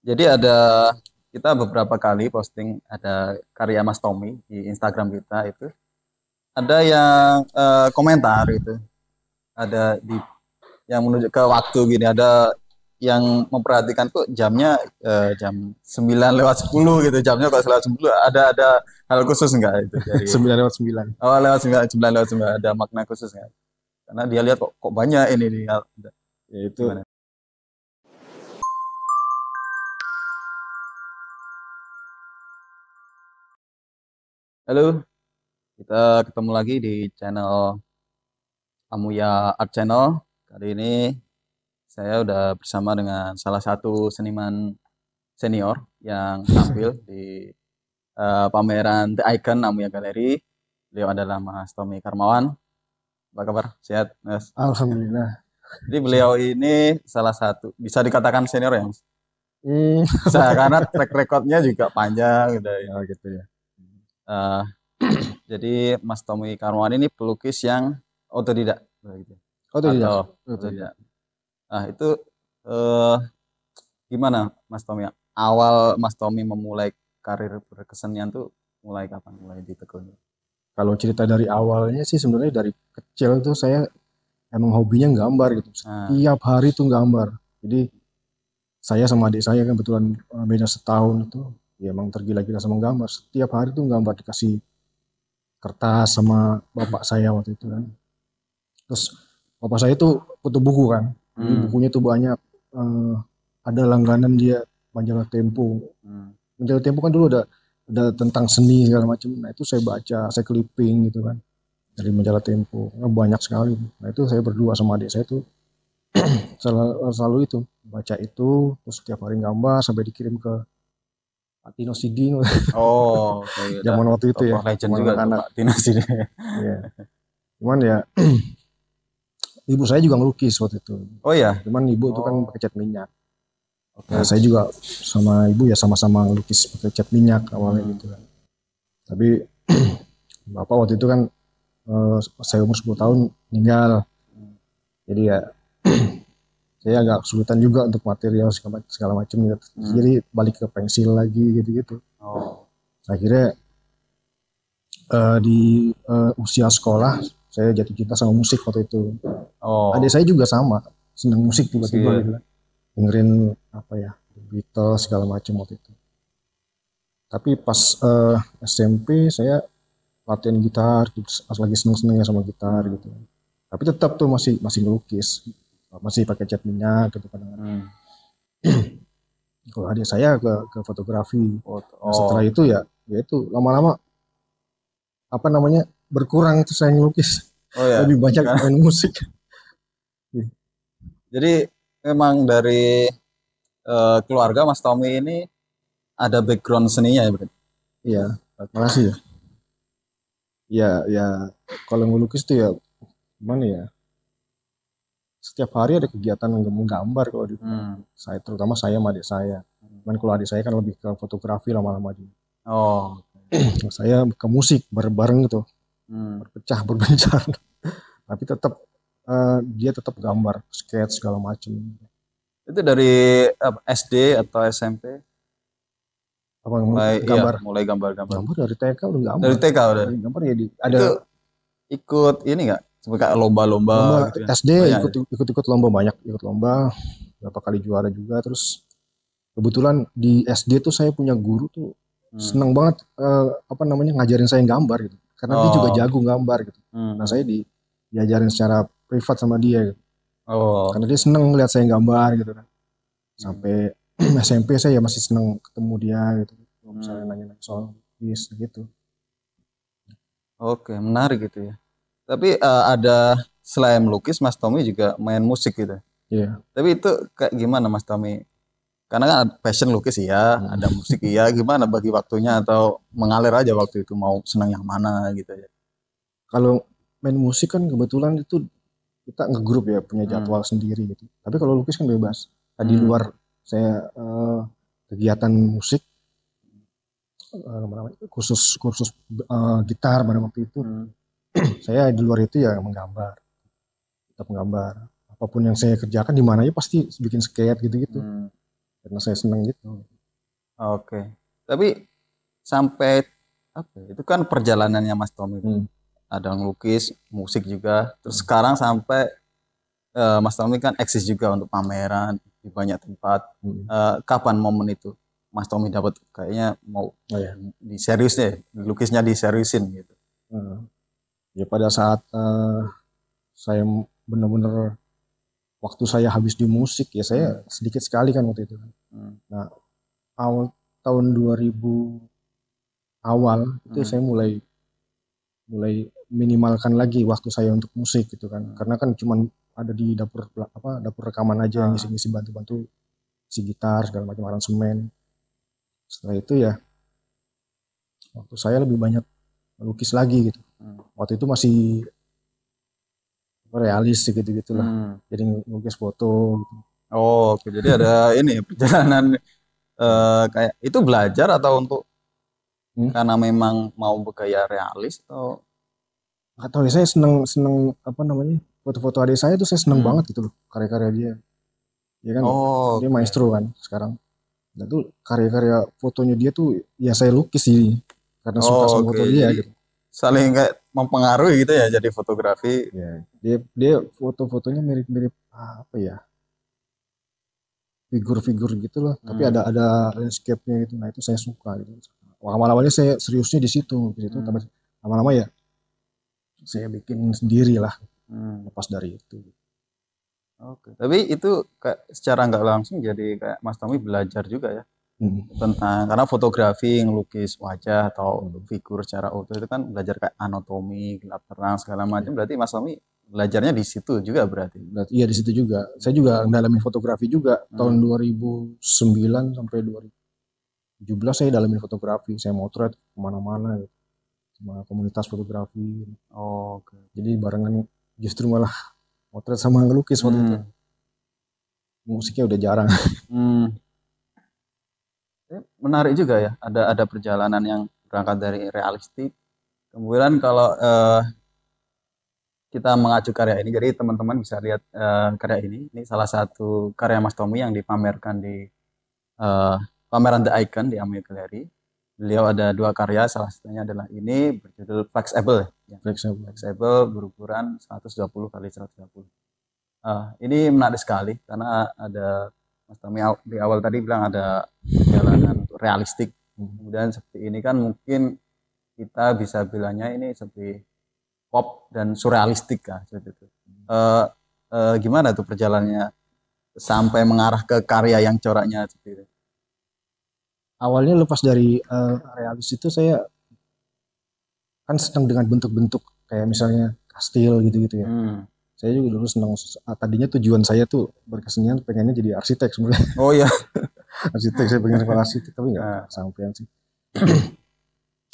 Jadi ada kita beberapa kali posting ada karya Mas Tommy di Instagram kita itu. Ada yang komentar itu. Ada di yang menunjuk ke waktu gini, ada yang memperhatikan kok jamnya jam 9:10 gitu, jamnya kok 9:10, ada hal khusus enggak itu dari 9/9. oh lewat 9 lewat 9 ada makna khusus enggak? Karena dia lihat kok banyak ini nih Ya itu gimana? Halo, kita ketemu lagi di channel Amuya Art Channel. Kali ini saya udah bersama dengan salah satu seniman senior yang tampil di pameran The Icon Amuya Gallery. Beliau adalah Mas Tommy Karmawan. Apa kabar? Sehat, Mas? alhamdulillah. Jadi beliau ini salah satu bisa dikatakan senior ya, Mas? Hmm. Bisa, karena track recordnya juga panjang udah ini. Oh gitu ya. Eh, jadi Mas Tommy Karmawan ini pelukis yang otodidak gitu. Oh tidak. Atau Oh tidak. otodidak. Nah, itu eh, gimana Mas Tommy? Awal Mas Tommy memulai karir berkesenian tuh mulai kapan? Mulai ditekuni? Kalau cerita dari awalnya sih sebenarnya dari kecil tuh saya emang hobinya gambar gitu. Nah, Setiap hari tuh gambar. Jadi saya sama adik saya kan kebetulan beda setahun itu. Ya emang tergila-gila sama gambar. Setiap hari tuh gambar dikasih kertas sama bapak saya waktu itu kan. Terus bapak saya tuh foto buku kan. Jadi hmm, bukunya tuh banyak. eh, ada langganan dia majalah Tempo. hmm. Majalah Tempo kan dulu ada tentang seni segala macam. Nah itu saya baca, saya clipping gitu kan dari majalah Tempo. Nah, banyak sekali. Nah itu saya berdua sama adik saya tuh selalu itu baca itu, terus setiap hari gambar sampai dikirim ke Patino Siding Oh, oke, udah zaman waktu itu ya, tokoh legend zaman juga tuh anak-anak. Pak Dinas ini. Ya. Cuman ya ibu saya juga ngelukis waktu itu. Oh ya. Cuman ibu itu kan Oh, pakai cat minyak. oke, Nah oke. saya juga sama ibu ya sama-sama ngelukis pakai cat minyak awalnya Hmm, gitu kan. Tapi bapak waktu itu kan saya umur 10 tahun meninggal. hmm, Jadi ya saya agak kesulitan juga untuk material segala macam gitu. hmm. Jadi balik ke pensil lagi gitu-gitu. Oh, Akhirnya di usia sekolah saya jatuh cinta sama musik waktu itu. Adik oh, saya juga sama, senang musik musik tiba-tiba ya. gitu kan. Dengerin apa ya, Beatles segala macam waktu itu. Tapi pas SMP saya latihan gitar, pas lagi seneng-senengnya sama gitar Hmm, gitu. Tapi tetap tuh masih masih ngelukis, masih pakai cat minyak gitu kadang-kadang. hmm. Kalau adik saya ke fotografi. Oh, Nah setelah oh, itu ya itu lama-lama apa namanya berkurang itu saya ngelukis, oh ya. lebih banyak Kan, main musik. jadi memang dari keluarga Mas Tommy ini ada background seninya ya, berarti? Iya, makasih ya. Ya, ya kalau ngelukis tuh ya gimana ya? Setiap hari ada kegiatan menggambar kalau di rumah. Hmm. Saya terutama saya sama adik saya. Cuman kalau adik saya kan lebih ke fotografi lama-lama dia. Oh, Kalau saya ke musik bareng-bareng gitu, hmm. berpecah berbencar. Tapi tetap dia tetap gambar, sketch segala macam. Itu dari apa, SD atau SMP? Apa Mulai iya, gambar? mulai gambar-gambar. Gambar dari TK udah Dari gambar. TK udah. Dari gambar ya ada Itu ikut ini nggak? Seperti kayak lomba-lomba lomba gitu kan? SD, Banyak ikut ya? ikut ikut lomba, banyak ikut lomba, berapa kali juara juga. Terus kebetulan di SD tuh saya punya guru tuh Hmm. senang banget apa namanya ngajarin saya gambar gitu. Karena dia juga Oh, jago gambar gitu. hmm, Nah, hmm. saya diajarin secara privat sama dia gitu. Oh, Karena dia seneng ngeliat saya gambar gitu kan. hmm, Sampai SMP saya ya masih seneng ketemu dia gitu. Kalau misalnya hmm. nanya-nanya soal bis gitu. Oke, menarik gitu ya. Tapi ada selain melukis, Mas Tommy juga main musik gitu. Iya. Tapi itu kayak gimana Mas Tommy? Karena kan ada passion lukis ya, Hmm. ada musik ya. Gimana bagi waktunya atau mengalir aja waktu itu mau senang yang mana gitu ya? Kalau main musik kan kebetulan itu kita ngegrup ya, punya Hmm, jadwal sendiri gitu. Tapi kalau lukis kan bebas. Nah, di hmm, luar saya kegiatan musik khusus kursus gitar pada waktu itu, hmm, saya di luar itu ya menggambar, tetap menggambar. Apapun yang saya kerjakan di mana aja pasti bikin skate gitu-gitu. hmm. karena saya senang gitu. Oke. Tapi sampai apa ya, itu kan perjalanannya Mas Tommy. Hmm. Ada ngelukis, musik juga. Terus sekarang sampai Mas Tommy kan eksis juga untuk pameran di banyak tempat. Kapan momen itu Mas Tommy dapat kayaknya mau di serius deh, lukisnya diseriusin gitu? Ya pada saat saya benar-benar waktu saya habis di musik ya, saya sedikit sekali kan waktu itu. Nah, awal tahun 2000 awal itu saya mulai minimalkan lagi waktu saya untuk musik gitu kan. Karena kan cuman ada di dapur rekaman aja, ngisi-ngisi bantu-bantu si gitar segala macam aransemen. Setelah itu ya waktu saya lebih banyak melukis lagi gitu. Waktu itu masih realis gitu lah. Jadi ngelukis foto gitu. Oh, oke. Jadi ada ini perjalanan kayak itu belajar atau untuk karena memang mau bergaya realis atau nggak tahu ya, saya seneng apa namanya, foto-foto adik saya tuh saya seneng banget gitu loh, karya-karya dia. Ya kan, dia maestro kan sekarang. Dan tuh karya-karya fotonya dia tuh ya saya lukis sih karena suka sama foto dia gitu. Saling kayak mempengaruhi gitu ya jadi fotografi. Ya, dia foto-fotonya mirip-mirip apa ya? Figur-figur gitu loh, tapi ada landscape-nya gitu. Nah, itu saya suka gitu. Awal-awalnya saya seriusnya di situ, tapi lama-lama ya saya bikin sendiri lah. Lepas dari itu. Oke, tapi itu kayak secara nggak langsung jadi kayak Mas Tommy belajar juga ya tentang, karena fotografi ngelukis wajah atau figur secara utuh itu kan belajar kayak anatomi, gelap terang segala macam. Berarti Mas Tommy belajarnya di situ juga berarti. Iya, di situ juga. Saya juga dalamin fotografi juga tahun 2009 sampai 2017 saya dalamin fotografi. Saya motret kemana-mana gitu, sama komunitas fotografi. Oke. Jadi barengan justru malah motret sama ngelukis waktu itu. Musiknya udah jarang. Menarik juga ya. Ada perjalanan yang berangkat dari realistik. Kemudian kalau kita mengacu karya ini, jadi teman-teman bisa lihat karya ini. Ini salah satu karya Mas Tommy yang dipamerkan di pameran The Icon di Amuya Gallery. Beliau ada 2 karya, salah satunya adalah ini berjudul Flexible. Ya. Flexible berukuran 120 kali 120. Ini menarik sekali karena ada Mas Tommy di awal tadi bilang ada perjalanan realistik. Kemudian seperti ini kan mungkin kita bisa bilangnya ini seperti pop dan surrealistik kan seperti itu. Gimana tuh perjalanannya sampai mengarah ke karya yang coraknya seperti itu? Awalnya lepas dari realis itu saya kan senang dengan bentuk-bentuk kayak misalnya kastil gitu-gitu ya. Saya juga dulu senang, tadinya tujuan saya tuh berkesenian pengennya jadi arsitek sebenarnya. Oh iya. Arsitek, saya pengen sekolah arsitek tapi nggak sampean sih.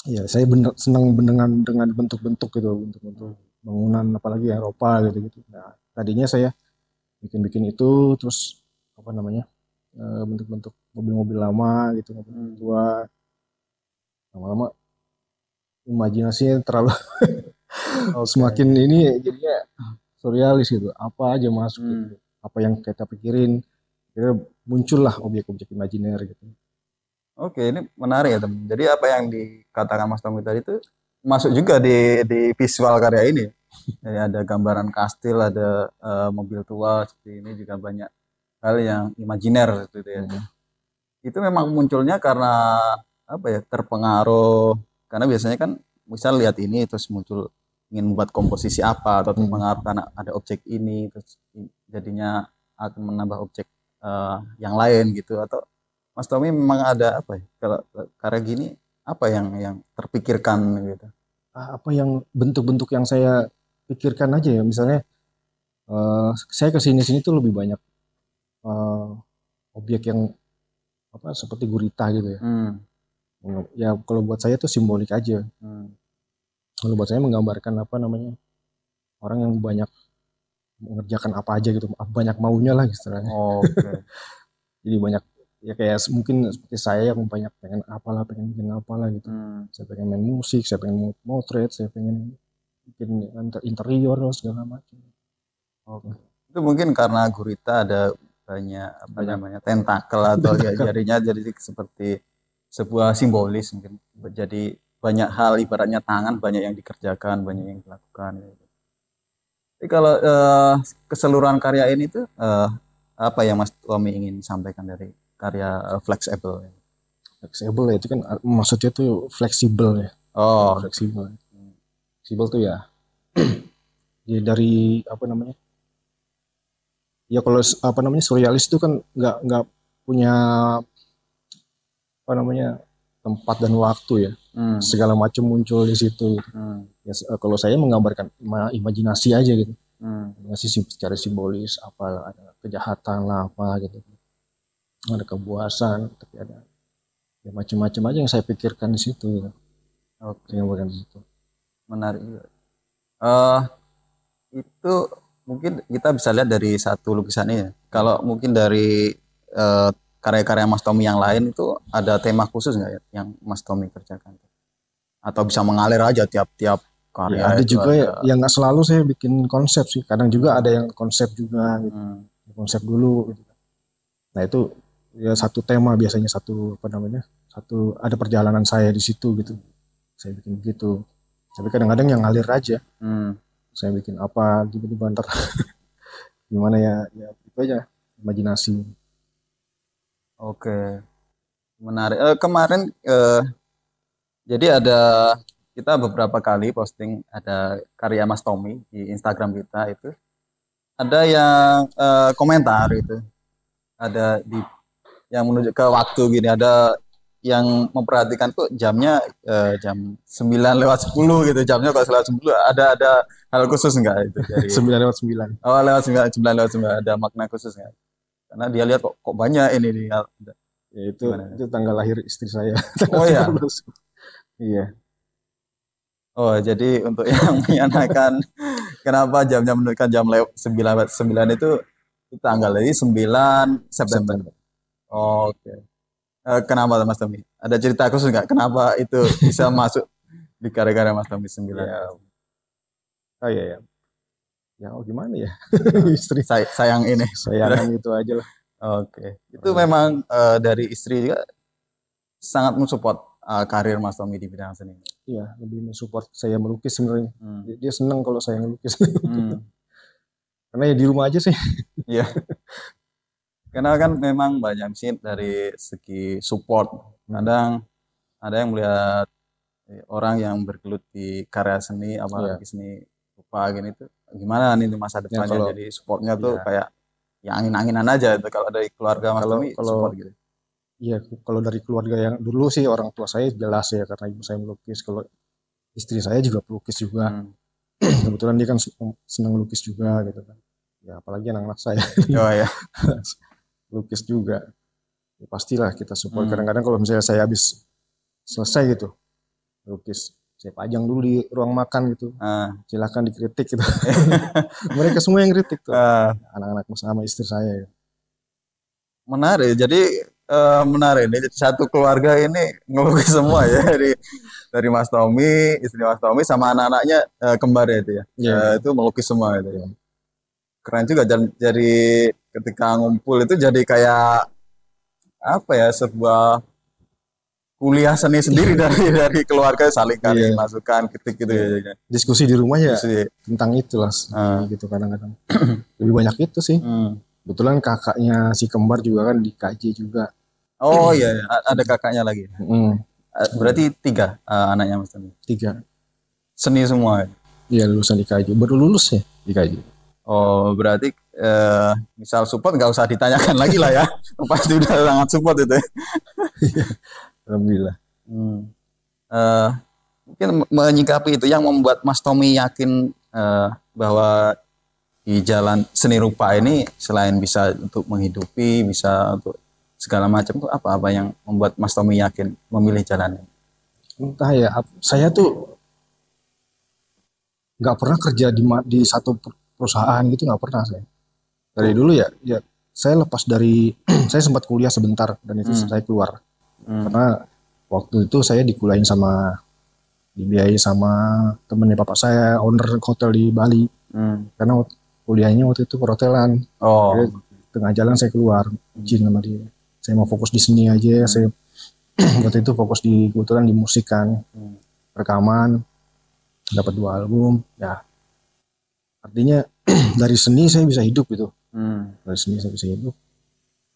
Ya saya senang dengan bentuk-bentuk gitu, bentuk-bentuk bangunan apalagi Eropa gitu-gitu. Nah, tadinya saya bikin itu, terus apa namanya, bentuk-bentuk mobil-mobil lama gitu, mobil tua. Lama-lama imajinasinya terlalu semakin ini jadinya surrealis gitu, apa aja masuk gitu, apa yang kita pikirin, muncullah objek-objek imajiner gitu. Oke, ini menarik ya teman. Jadi apa yang dikatakan Mas Tommy tadi itu masuk juga di visual karya ini. Jadi ada gambaran kastil, ada mobil tua seperti ini, juga banyak hal yang imajiner gitu ya. Itu memang munculnya karena apa ya, terpengaruh, karena biasanya kan misal lihat ini terus muncul ingin membuat komposisi apa, atau terpengaruh karena ada objek ini terus jadinya akan menambah objek yang lain gitu. Atau Mas Tommy memang ada apa ya, kalau karya gini apa yang terpikirkan gitu? Apa yang bentuk-bentuk yang saya pikirkan aja ya, misalnya saya kesini-sini tuh lebih banyak objek yang apa seperti gurita gitu ya. Ya kalau buat saya tuh simbolik aja. Kalau buat saya menggambarkan apa namanya, orang yang banyak mengerjakan apa aja gitu, banyak maunya lah istilahnya. Jadi banyak ya, kayak mungkin seperti saya yang banyak pengen bikin apalah gitu. Saya pengen main musik, saya pengen motret, saya pengen bikin interior segala macam. Itu mungkin karena gurita ada banyak apa Banyak. namanya tentakel atau ya Tentakel. jarinya jadi seperti sebuah simbolis mungkin. Jadi banyak hal ibaratnya tangan banyak yang dikerjakan, banyak yang dilakukan gitu. Jadi kalau keseluruhan karya ini tuh apa yang Mas Tommy ingin sampaikan dari karya Flexible? Fleksibel ya, itu kan maksudnya tuh fleksibel ya. Oh, Fleksibel. Fleksibel tuh ya, ya dari apa namanya? Ya kalau apa namanya surrealis itu kan nggak punya apa namanya tempat dan waktu ya. hmm, Segala macam muncul di situ. hmm, Ya, kalau saya menggambarkan imajinasi aja gitu. hmm. Masih secara simbolis apa ada kejahatan lah apa gitu. Ada kebuasan, tapi ada ya macam-macam aja yang saya pikirkan di situ gitu. Oke, Yang bukan di situ. menarik juga. Eh, itu mungkin kita bisa lihat dari satu lukisan ini ya. Kalau mungkin dari karya-karya Mas Tommy yang lain itu ada tema khusus nggak ya yang Mas Tommy kerjakan? Atau bisa mengalir aja tiap-tiap karya Ya ada itu juga ya, ada. yang nggak selalu saya bikin konsep sih. Kadang juga ada yang konsep juga gitu. Hmm, Konsep dulu gitu. Nah itu ya satu tema biasanya, satu apa namanya, satu ada perjalanan saya di situ gitu. Saya bikin begitu. Tapi kadang-kadang yang ngalir aja. hmm, Saya bikin apa tiba-tiba ntar gimana ya, ya itu aja imajinasi. oke, menarik. Kemarin jadi ada kita beberapa kali posting ada karya Mas Tommy di Instagram kita itu ada yang komentar itu ada di yang menunjuk ke waktu gini ada yang memperhatikan kok jamnya jam 9:10 gitu jamnya kok 9:10 ada hal khusus enggak itu dari 9/9. oh lewat 9 ada makna khusus enggak karena dia lihat kok banyak ini nih Ya gimana itu tanggal lahir istri saya. oh Tanggal ya 13. Iya. oh jadi untuk yang menyanakan kenapa jamnya menunjukkan jam 9 itu tanggal ini 9 September. September. Oh, oke. Kenapa Mas Tommy? Ada cerita khusus nggak? Kenapa itu bisa masuk di karya-karya Mas Tommy 9? Ya, oh iya ya. Ya oh gimana ya? Nah, Istri sayang ini. sayangan itu aja lah. Oke. Itu memang dari istri juga sangat mensupport karir Mas Tommy di bidang seni. Iya, lebih mensupport saya melukis sebenarnya. Hmm. Dia senang kalau saya ngelukis. Hmm. Karena ya di rumah aja sih. Iya. Karena kan memang banyak sih dari segi support. Kadang ada yang melihat orang yang bergelut di karya seni, Iya. apalagi seni rupa gini tuh gimana nih masa depannya kalau- jadi supportnya tuh Iya. kayak ya angin-anginan aja itu kalau dari keluarga Mas Tommy support gitu. Iya, kalau dari keluarga yang dulu sih orang tua saya jelas ya karena ibu saya melukis. Kalau istri saya juga pelukis juga. Hmm. Kebetulan dia kan senang lukis juga gitu kan. Ya apalagi anak-anak saya Oh ya. lukis juga. Ya, pastilah kita support. Hmm. Kadang-kadang kalau misalnya saya habis selesai gitu lukis, saya pajang dulu di ruang makan gitu. Silahkan dikritik gitu. Mereka semua yang kritik tuh. Anak-anak sama istri saya. Menarik. Jadi menarik ini satu keluarga ini ngelukis semua ya dari Mas Tommy, istri Mas Tommy sama anak-anaknya kembar ya itu ya. Iya. Itu melukis semua itu ya. Keren juga jadi ketika ngumpul itu jadi kayak apa ya sebuah kuliah seni sendiri dari keluarga saling kali Iya. masukan kritik gitu ya. Diskusi di rumah ya Diskusi. tentang itulah gitu kadang-kadang. Lebih banyak itu sih. Kebetulan kakaknya si kembar juga kan dikaji juga. Oh iya, ada kakaknya lagi. Berarti 3 anaknya Mas Tommy. 3. Seni semua. Iya lulusan dikaji. Baru lulus ya dikaji. Oh berarti misal support nggak usah ditanyakan lagi lah ya. Pasti udah sangat support itu. Alhamdulillah. Mungkin menyikapi itu yang membuat Mas Tommy yakin bahwa di jalan seni rupa ini selain bisa untuk menghidupi, bisa untuk segala macam itu apa yang membuat Mas Tommy yakin memilih jalan ini? Entah ya, saya tuh nggak pernah kerja di satu perusahaan gitu, nggak pernah saya. Dari dulu ya saya lepas dari saya sempat kuliah sebentar dan itu saya keluar karena waktu itu saya dikuliahin dibiayai sama temennya bapak saya, owner hotel di Bali. Karena kuliahnya waktu itu perhotelan. Oh. tengah jalan saya keluar izin sama dia. Saya mau fokus di seni aja. Saya waktu itu fokus di kebetulan di musik kan, rekaman, dapat 2 album. Ya artinya dari seni saya bisa hidup gitu. Dari seni saya bisa hidup.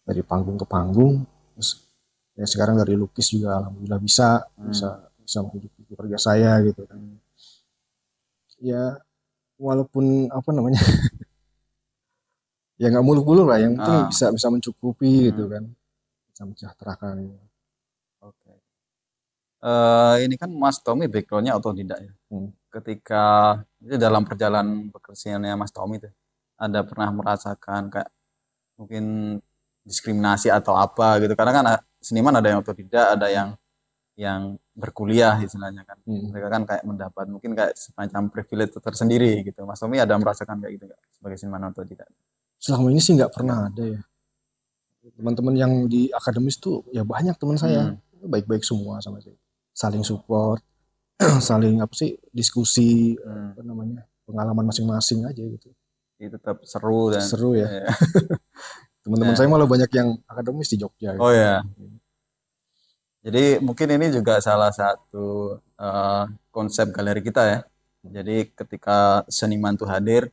Dari panggung ke panggung. Terus ya sekarang dari lukis juga alhamdulillah bisa menghidupi keluarga saya gitu kan. Ya walaupun apa namanya ya nggak muluk-muluk lah, yang penting bisa mencukupi gitu kan, bisa mensejahterakan. Oke. Ini kan Mas Tommy backgroundnya otodidak ya. Ketika itu dalam perjalanan pekerjaannya Mas Tommy itu ada pernah merasakan kayak mungkin diskriminasi atau apa gitu, karena kan seniman ada yang otodidak, ada yang berkuliah istilahnya kan. Mereka kan kayak mendapat mungkin kayak semacam privilege tersendiri gitu. Mas Tommy ada merasakan kayak gitu nggak sebagai seniman otodidak? Selama ini sih nggak pernah ada ya. Teman-teman yang di akademis tuh ya banyak teman saya baik-baik semua sama saya, saling support, saling apa sih diskusi apa namanya pengalaman masing-masing aja gitu. Itu tetap seru dan seru ya. Teman-teman saya malah banyak yang akademis di Jogja. Oh gitu. Ya. Jadi mungkin ini juga salah satu konsep galeri kita ya. Jadi ketika seniman itu hadir,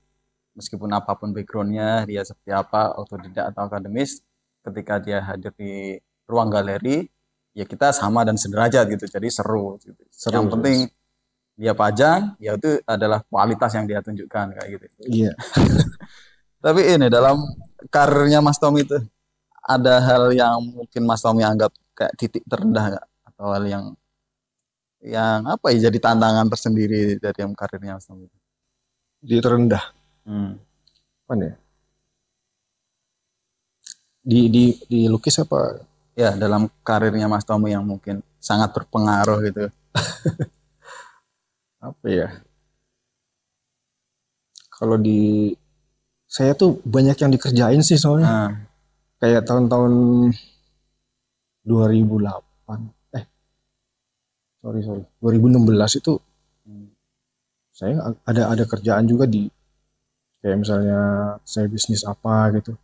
meskipun apapun backgroundnya, dia seperti apa, otodidak atau akademis, ketika dia hadir di ruang galeri, ya kita sama dan sederajat gitu. Jadi seru. Gitu. Yang penting dia pajang, ya itu adalah kualitas yang dia tunjukkan kayak gitu. Iya. Tapi ini dalam karirnya Mas Tommy itu ada hal yang mungkin Mas Tommy anggap kayak titik terendah nggak, atau hal yang apa ya jadi tantangan tersendiri dari karirnya Mas Tommy? Di terendah. Apa ya? Di lukis apa? Ya dalam karirnya Mas Tommy yang mungkin sangat berpengaruh gitu. Apa ya? Kalau di saya tuh banyak yang dikerjain sih soalnya. Kayak tahun-tahun 2016 itu saya ada kerjaan juga di kayak misalnya saya bisnis apa gitu.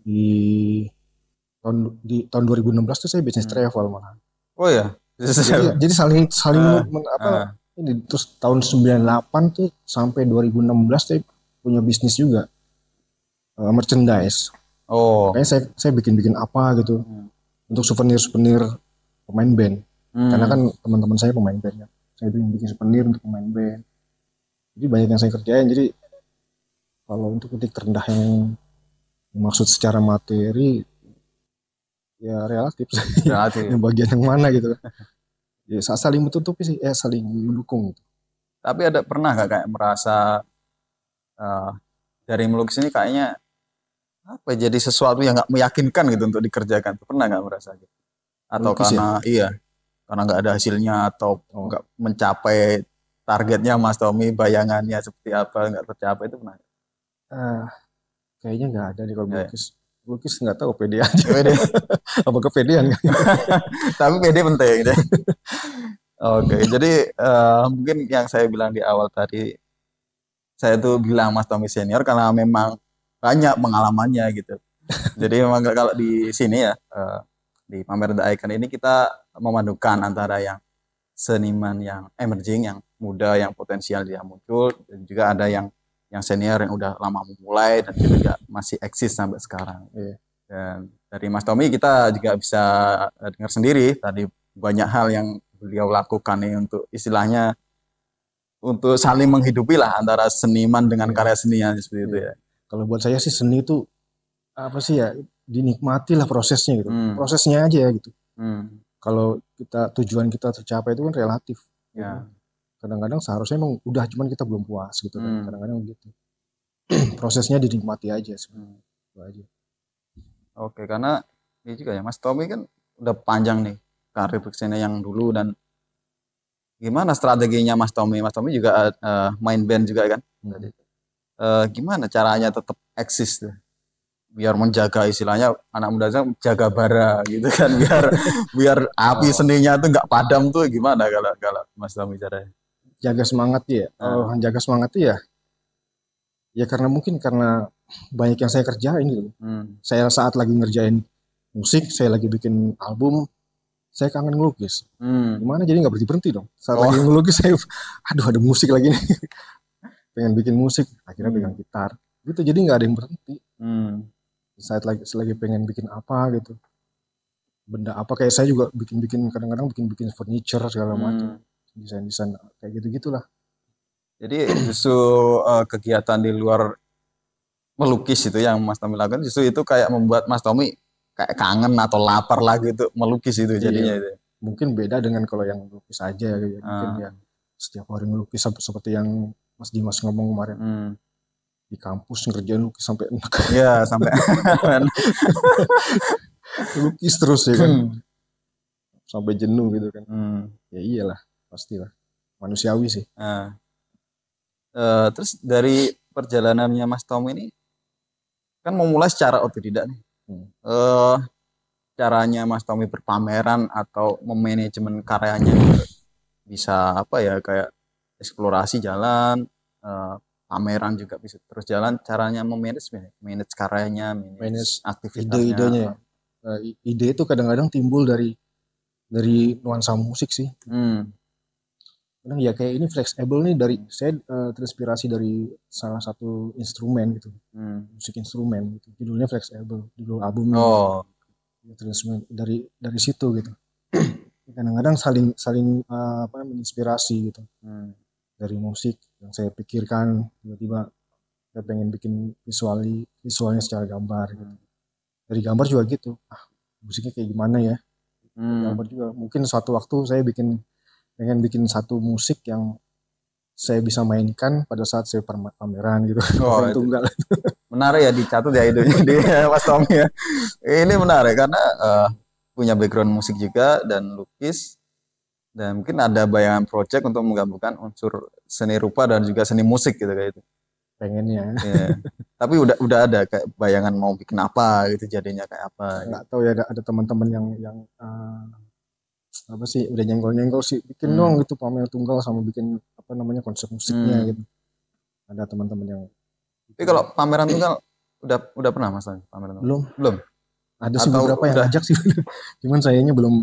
Di tahun 2016 tuh saya bisnis travel malah. Oh ya. Jadi saling apa ini terus tahun 98 tuh sampai 2016 saya punya bisnis juga. Merchandise. Makanya saya bikin apa gitu untuk souvenir pemain band. Karena kan teman-teman saya pemain band ya. Saya bikin souvenir untuk pemain band. Jadi banyak yang saya kerjain. Jadi kalau untuk titik terendah yang maksud secara materi ya relatif. Yang bagian yang mana gitu. Ya saling menutupi sih, saling mendukung gitu. Tapi ada pernah nggak kayak merasa dari melukis ini kayaknya apa jadi sesuatu yang nggak meyakinkan gitu untuk dikerjakan? Pernah nggak merasa gitu? Atau melukis karena karena nggak ada hasilnya atau nggak mencapai targetnya Mas Tommy, bayangannya seperti apa nggak tercapai, itu pernah? Kayaknya nggak ada nih kalau melukis nggak tahu pede aja. Apa kepedean? Tapi pede penting. Oke, jadi mungkin yang saya bilang di awal tadi, saya tuh bilang Mas Tommy senior karena memang banyak pengalamannya gitu. Jadi memang kalau di sini ya di Pamer The Icon ini kita memadukan antara yang seniman yang emerging, yang muda, yang potensial dia muncul, dan juga ada yang senior yang udah lama memulai dan juga masih eksis sampai sekarang. Dan dari Mas Tommy kita juga bisa dengar sendiri tadi banyak hal yang beliau lakukan nih untuk istilahnya untuk saling menghidupi lah antara seniman dengan karya seninya seperti itu ya. Kalau buat saya sih seni itu apa sih ya, dinikmati lah prosesnya gitu. Prosesnya aja gitu. Kalau tujuan kita tercapai itu kan relatif. Ya. Kadang-kadang seharusnya emang udah, cuman kita belum puas gitu kan. Kadang-kadang gitu. Prosesnya dinikmati aja sebenarnya. Itu aja. Oke, karena ini juga ya Mas Tommy kan udah panjang nih karir kesenian yang dulu, dan gimana strateginya Mas Tommy? Mas Tommy juga main band juga kan? Gimana caranya tetap eksis tuh? Biar menjaga istilahnya anak muda jaga bara gitu kan, biar api seninya tuh nggak padam tuh, gimana kalau Mas Tommy caranya? Jaga semangat ya. Jaga semangat ya. Ya karena mungkin karena banyak yang saya kerjain gitu. Saya saat lagi ngerjain musik, saya lagi bikin album, saya kangen ngelukis. Gimana jadi nggak berhenti dong. Saat lagi ngelukis saya, aduh ada musik lagi nih. Pengen bikin musik, akhirnya pegang gitar. Gitu jadi nggak ada yang berhenti. Saat lagi pengen bikin apa gitu, benda apa, kayak saya juga bikin kadang-kadang bikin furniture segala macam, desain kayak gitu gitulah. Jadi justru kegiatan di luar melukis itu yang Mas Tommy lakukan, justru itu kayak membuat Mas Tommy kayak kangen atau lapar lagi itu melukis itu jadinya. Itu mungkin beda dengan kalau yang lukis aja gitu. Mungkin ya setiap hari melukis seperti yang Mas Dimas ngomong kemarin. Di kampus ngerjain lukis sampai enak. Iya, sampai lukis terus ya kan. Sampai jenuh gitu kan. Ya iyalah, pastilah. Manusiawi sih. Terus dari perjalanannya Mas Tommy ini kan memulai secara otodidak nih. Caranya Mas Tommy berpameran atau memanajemen karyanya bisa apa ya, kayak eksplorasi jalan, pameran juga bisa terus jalan, caranya manage karyanya, manage aktivitasnya. Ide-idenya. Ide itu kadang-kadang timbul dari nuansa musik sih. Kadang ya kayak ini fleksibel nih, dari saya terinspirasi dari salah satu instrumen gitu, musik instrumen gitu, judulnya fleksibel, judul albumnya. Terus dari situ gitu. Kadang-kadang saling menginspirasi gitu. Dari musik yang saya pikirkan, tiba-tiba saya pengen bikin visualnya secara gambar gitu. Dari gambar juga gitu, musiknya kayak gimana ya. Gambar juga mungkin suatu waktu saya pengen bikin satu musik yang saya bisa mainkan pada saat saya pameran gitu. Tunggal. Menarik ya, dicatat ya idenya di Mas Tommy ya. Ini menarik karena punya background musik juga dan lukis, dan mungkin ada bayangan project untuk menggabungkan unsur seni rupa dan juga seni musik gitu kayak itu. Pengennya. Ya. Tapi udah ada kayak bayangan mau bikin apa gitu, jadinya kayak apa? Nggak tahu ya, ada teman-teman yang apa sih udah nyenggol sih, bikin dong gitu pamer tunggal sama bikin apa namanya konsep musiknya gitu. Ada teman-teman yang. Tapi kalau pameran tunggal udah pernah Mas pameran tunggal? Belum. Ada sih beberapa yang ngajak sih. Cuman sayangnya belum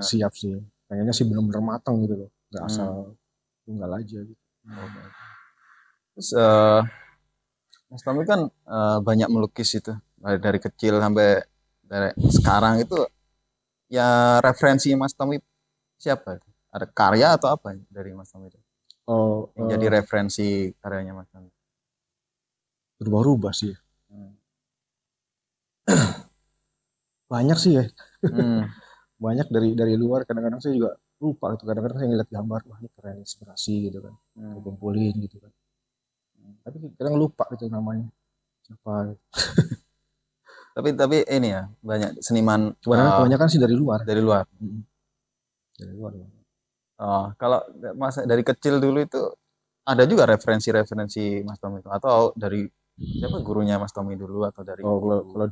siap sih. Kayaknya sih belum benar matang gitu loh. Nggak asal tunggal aja gitu. Terus Mas Tommy kan banyak melukis itu dari kecil sampai dari sekarang itu. Ya referensi Mas Tommy siapa? Ada karya atau apa dari Mas Tommy itu? Yang jadi referensi karyanya Mas Tommy? Berubah-ubah sih. Banyak sih ya. Banyak dari luar, kadang-kadang saya juga lupa gitu. Kadang-kadang saya ngeliat gambar, wah ini keren, inspirasi gitu kan. Kumpulin gitu kan. Tapi kadang lupa gitu namanya. Siapa gitu. Tapi ini ya, banyak seniman. Kebanyakan sih dari luar. Dari luar. Dari luar. Kalau Mas dari kecil dulu itu ada juga referensi Mas Tommy itu, atau dari siapa gurunya Mas Tommy dulu, atau dari? Kalau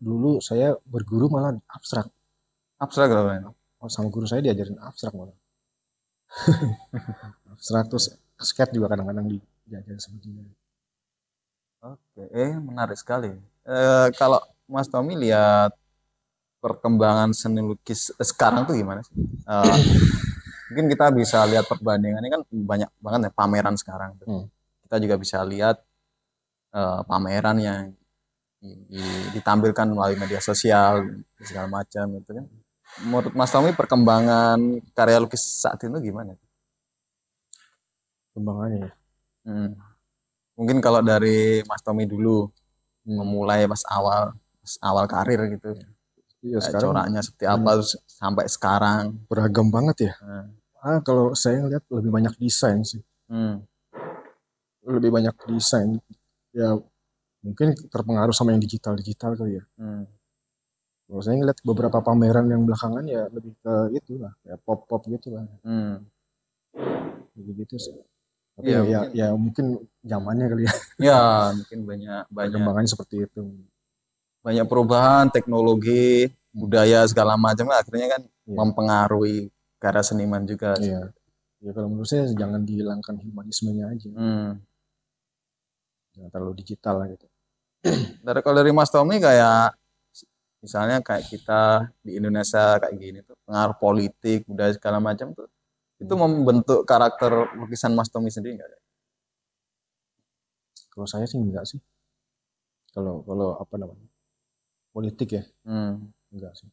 dulu saya berguru malah abstrak. Abstrak loh. Sama guru saya diajarin abstrak malah. Abstrak, terus skate juga kadang-kadang diajarin sebetulnya. Oke, menarik sekali. Kalau Mas Tommy lihat perkembangan seni lukis sekarang tuh gimana sih? Mungkin kita bisa lihat perbandingannya, kan banyak banget ya pameran sekarang. Kita juga bisa lihat pameran yang ditampilkan melalui media sosial segala macam itu kan. Menurut Mas Tommy perkembangan karya lukis saat itu gimana? Perkembangannya ya. Mungkin kalau dari Mas Tommy dulu memulai pas awal karir gitu. Iya, sekarang coraknya seperti apa sampai sekarang. Beragam banget ya. Kalau saya ngeliat lebih banyak desain sih. Lebih banyak desain. Ya mungkin terpengaruh sama yang digital kali ya. Kalau saya ngeliat beberapa pameran yang belakangan ya lebih ke itu lah, ya pop gitu lah. Gitu sih. Tapi ya mungkin zamannya kali ya. Ya mungkin banyak perkembangannya seperti itu. Banyak perubahan teknologi, budaya segala macam, akhirnya kan mempengaruhi karya seniman juga. Iya. Ya kalau menurut saya jangan dihilangkan humanismenya aja. Hmm. Jangan terlalu digital lah gitu. Kalau dari Mas Tommy kayak misalnya kayak kita di Indonesia kayak gini tuh pengaruh politik budaya segala macam tuh itu membentuk karakter lukisan Mas Tommy sendiri nggak? Kalau saya sih enggak sih. Kalau kalau apa namanya? Politik ya, Hmm. enggak sih.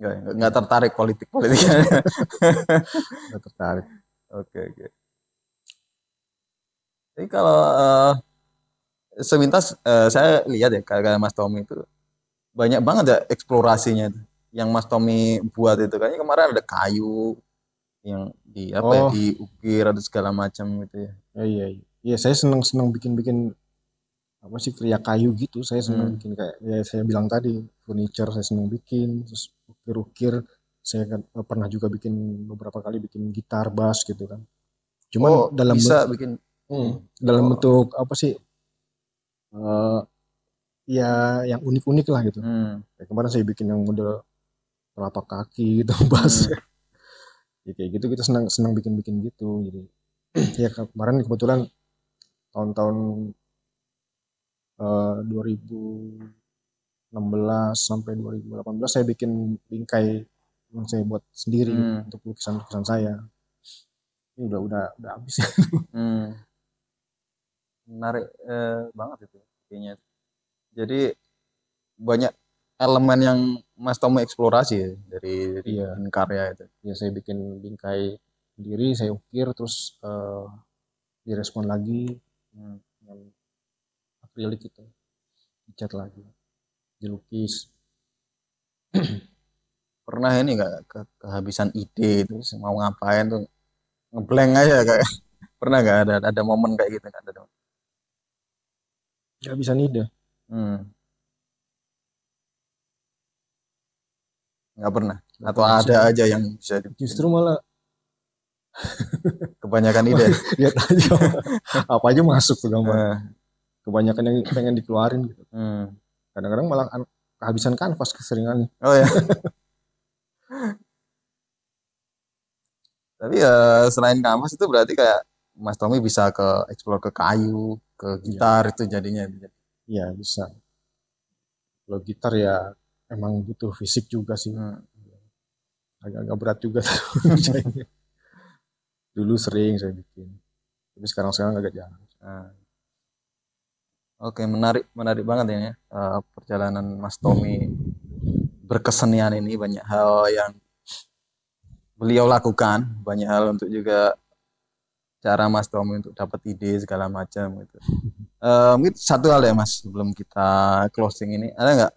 Nggak tertarik politiknya. Enggak tertarik. Oke, oke. Jadi kalau sepintas saya lihat ya kayak Mas Tommy itu banyak banget ya eksplorasinya itu. Yang Mas Tommy buat itu kayaknya kemarin ada kayu yang di apa ya Oh, diukir ada segala macam gitu ya. ya iya iya. Iya, saya senang-senang bikin-bikin apa sih kriya kayu gitu. Saya senang Hmm. bikin kayak ya saya bilang tadi, furniture saya senang bikin, terus ukir-ukir. Saya kan pernah juga bikin beberapa kali bikin gitar, bass gitu kan. Cuman Oh, bisa bikin ini. dalam Oh. bentuk apa sih? eh, Ya yang unik-unik lah gitu. Hmm. Kayak kemarin saya bikin yang model telapak kaki gitu, bass. Hmm. Ya, kayak gitu kita senang senang bikin-bikin gitu. Jadi ya kemarin kebetulan tahun-tahun 2016 sampai 2018 saya bikin bingkai yang saya buat sendiri gitu, Hmm. untuk lukisan-lukisan saya. Ini udah habis ya. Hmm. Menarik banget itu kayaknya. Jadi banyak elemen yang Mas Tommy eksplorasi ya dari Iya, bikin karya itu. ya saya bikin bingkai sendiri, saya ukir terus direspon lagi Hmm. dengan akrilik itu, dicat lagi, dilukis. Pernah ini nggak kehabisan ide terus mau ngapain tuh ngeblank aja kayak pernah nggak ada momen kayak gitu nggak ada? Gak bisa nih deh. Hmm. Nggak pernah Gak atau pernah sih. ada aja yang bisa dibikin Justru malah kebanyakan ide. lihat aja apa aja masuk tuh gambar. Eh, Kebanyakan yang pengen dikeluarin gitu. hmm. Kadang-kadang malah kehabisan kanvas keseringan. Oh ya, tapi ya selain kanvas itu berarti kayak Mas Tommy bisa ke explore ke kayu, ke Iya, gitar itu jadinya. iya bisa. Kalau gitar ya emang butuh fisik juga sih. Hmm. Agak-agak berat juga. Dulu sering saya bikin. Tapi sekarang-sekarang agak jarang. Nah, oke, menarik menarik banget ini ya. Perjalanan Mas Tommy berkesenian ini banyak hal yang beliau lakukan, banyak hal untuk juga cara Mas Tommy untuk dapat ide segala macam gitu. Mungkin satu hal ya Mas, sebelum kita closing ini, ada nggak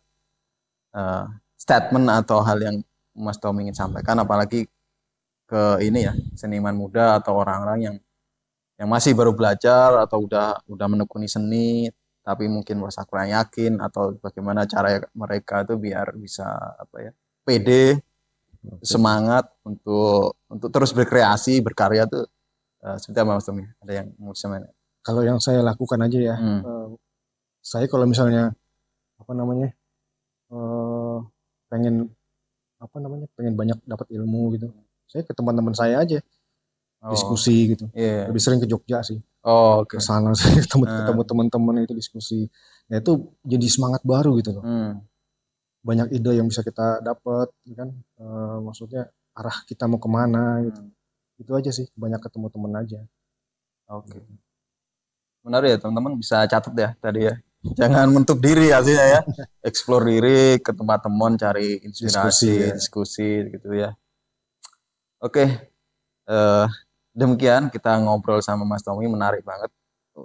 eh, statement atau hal yang Mas Tommy ingin sampaikan, apalagi ke ini ya seniman muda atau orang-orang yang masih baru belajar atau udah menekuni seni, tapi mungkin merasa kurang yakin atau bagaimana cara mereka itu biar bisa apa ya pede, Oke. semangat untuk terus berkreasi, berkarya tuh seperti apa Mas Tommy? Ada yang mau disampaikan? Kalau yang saya lakukan aja ya, Hmm. saya kalau misalnya apa namanya eh, pengen apa namanya pengen banyak dapat ilmu gitu, saya ke teman-teman saya aja Oh, diskusi gitu. iya. Lebih sering ke Jogja sih, Oh, ke oke. sana sih ketemu Nah, ketemu teman-teman itu diskusi. Nah itu jadi semangat baru gitu loh. hmm, Banyak ide yang bisa kita dapat, ya kan? Maksudnya arah kita mau kemana gitu. hmm, Itu aja sih, banyak ketemu teman aja. oke. Menarik ya teman-teman bisa catat ya tadi ya. Jangan menutup diri artinya ya. Explore diri ke tempat teman, cari Diskusi inspirasi, ya. diskusi gitu ya. Oke, eh, demikian kita ngobrol sama Mas Tommy menarik banget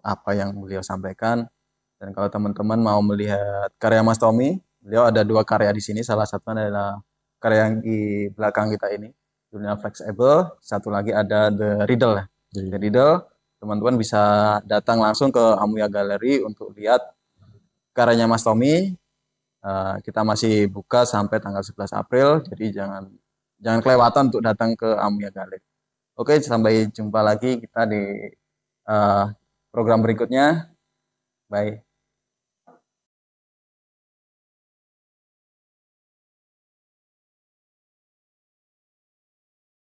apa yang beliau sampaikan. Dan kalau teman-teman mau melihat karya Mas Tommy, beliau ada dua karya di sini. Salah satunya adalah karya yang di belakang kita ini, judulnya Flexible. Satu lagi ada The Riddle. Jadi The Riddle, teman-teman bisa datang langsung ke Amuya Gallery untuk lihat karyanya Mas Tommy. Kita masih buka sampai tanggal 11 April, jadi jangan jangan kelewatan untuk datang ke Amuya Gallery. Oke, sampai jumpa lagi kita di uh, program berikutnya. Bye.